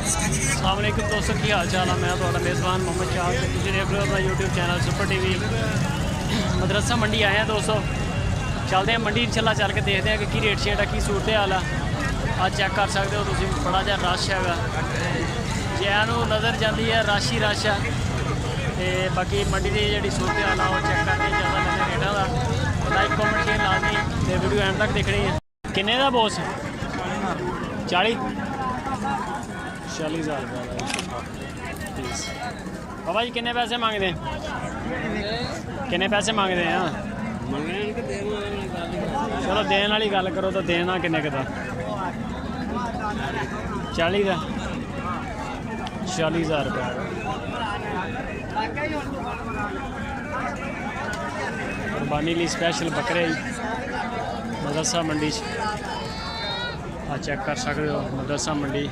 अस्सलाम वालेकुम दोस्तों, की हाल चाल है। मैं थोड़ा मेज़बान मोहम्मद शाह, तुम देख रहे हो अपना यूट्यूब चैनल सुपर टीवी। मदरसा मंडी आए हैं दोस्तों, चलते हैं मंडी इंशाल्लाह, चल के देखते हैं कि की रेट शेट है, की सूरत हाल है। आज चेक कर सकते हो तुम, बड़ा जहा रश है जैनू नज़र जाती है, रश ही रश है। तो बाकी मंडी की जी सूरत हाल है वो चेक करके ज़्यादा मैंने रेटा का लाइक कॉमेंट शेयर लाजमी, तो वीडियो एंड तक देखनी है। किन्ने का बॉस 40,000 रुपये बाबा जी। किन्ने पैसे मांगते हैं, किन्ने पैसे मांगते हैं? चलो देने वाली गल करो तो देना किन्ने का 40 का 40,000 रुपये। कुर्बानी लिए स्पैशल बकरे मदरसा मंडी चेक कर सकते हो। मदरसा मंडी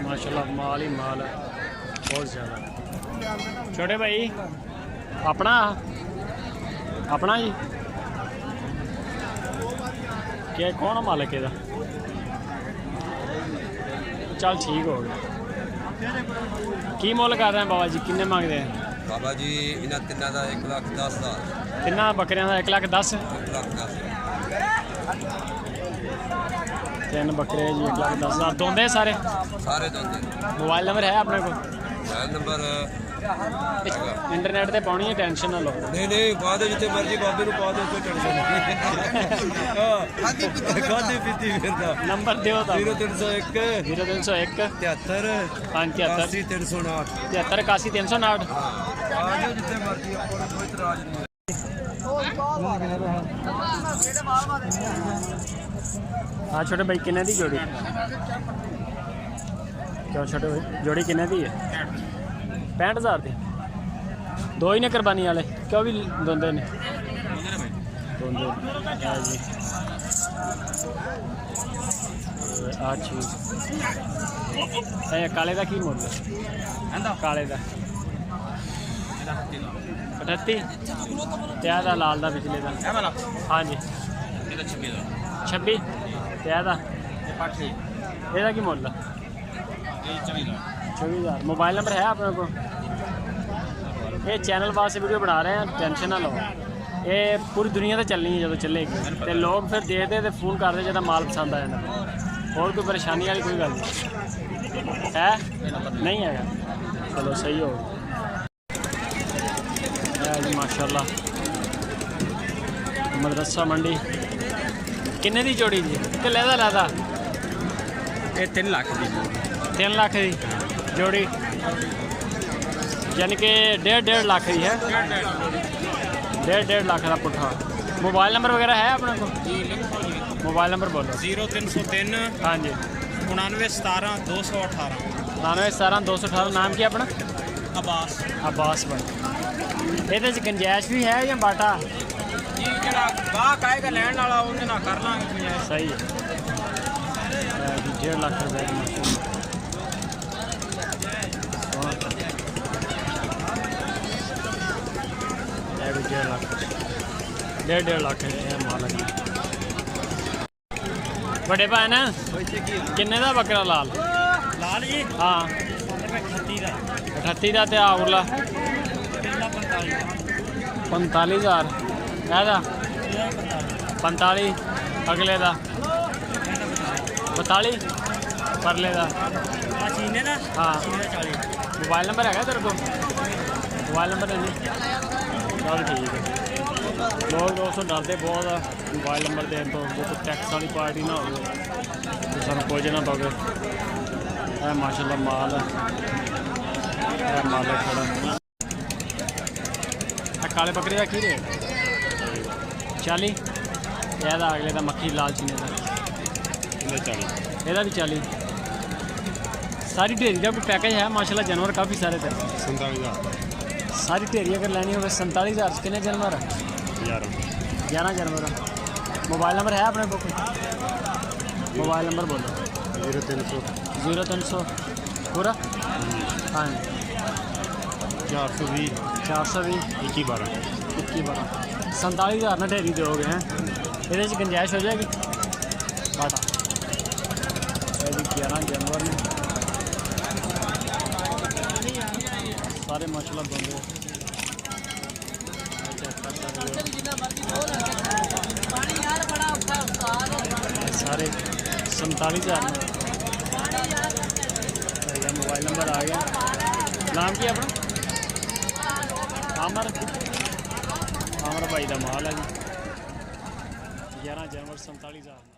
माशाल्लाह माल ही माल है बहुत ज़्यादा। छोटे भाई अपना अपना जी क्या कौन मालिक है? चल ठीक हो गया। की मुल कर रहे हैं बाबा जी, किन्ने मांगते हैं बाबा जी? इन्होंने तिना का 1,10,000, तिना बकरियां का 1,10,000। 1,10,000 तीन बकरे जी 1,10,000 दोंदे सारे सारे दोंदे। मोबाइल नंबर है अपने को? मोबाइल नंबर इंटरनेट पे पानी है, टेंशन ना लो। नहीं नहीं पा दो जितने मर्जी बाबे को पा दो, कोई टेंशन नहीं। खाती पीती फिरदा नंबर दियो तो 0301 0301 73 573 309 73 81 309। आ जाओ जितने मर्जी, आपको कोई इतराज नहीं है। हाँ छोटे भाई किन्ने दी जोड़ी? क्यों छोटे भाई जोड़ी किन्ने दी है? 65,000 दी। दो ही ने कुर्बानी वाले, क्यों भी दोंदे ने? दोंदे जी। चीज़ काले का की मुल है? काले का 38 त्या लाल का पिछले का। हाँ जी 26 त्या ਇਹਦਾ ਕੀ ਮੁੱਲ? 24,000। मोबाइल नंबर है अपने को? ये चैनल वास्ते वीडियो बना रहे हैं, टेंशन ना लो। ये पूरी दुनिया से चलनी है, जो चलेगी तो लोग फिर देखते तो फोन करते जब माल पसंद आ जाता। और कोई परेशानी वाली कोई गल है नहीं है? चलो सही हो जी माशाल्लाह। मदरसा मंडी किन्ने दी जोड़ी जी? कि लैदा लैदा? ये 3 लाख की 3 लाख की जोड़ी, यानी कि 1.5 लाख की है। 1.5 लाख का पुट्ठा। मोबाइल नंबर वगैरह है अपने को? मोबाइल नंबर बोलो। 0303 हाँ जी 99 17 218 99 17 218। नाम क्या अपना? अब्बास। अब्बास भाई। ये गुंजाइश भी है या बाटा? जी जरा गाहक आएगा लैंड वाला उन्हें ना कर लांगे गुंजाइश। सही है 1.5 लाख रुपये की मशीन। 1.5 लाख 1.5 लाख मालक। बड़े भैन किन्ने का बकरा लाल? लाल जी हाँ 38 का ते उरला 45,000। ऐदा 45 अगले का 42 परले का। हाँ मोबाइल नंबर है तेरे को? मोबाइल नंबर नहीं? चल ठीक है। लोग दोस्तों डरते बहुत है मोबाइल नंबर देने तो, जो टैक्स वाली पार्टी ना हो तो सू कुछ ना पवे। माशाल्लाह माल है, माल है खड़ा। काले बकरे का की रेट? 40। यदा अगले का मक्खी लाल चीने का 40। यदा भी 40। सारी ढेरी का कोई पैकेज है माशाल्लाह? जानवर काफ़ी सारे थे। 47,000 सारी ढेरी अगर लेनी हो 47,000। कितने जानवर? 11 जानवर। मोबाइल नंबर है अपने को? मोबाइल नंबर बोलो। 0300 पूरा? हाँ 420 420 21 12 47,000 ना ढेरी दोगे हैं? ये गुंजाइश हो जाएगी? बाटा 11 जानवर ने सारे माशाल्लाह बंदे चेक कर सकते हो सारे 47,000 मोबाइल नंबर आ गया नाम की अपना आमर भाई का माल है जी 11 जानवर 47,000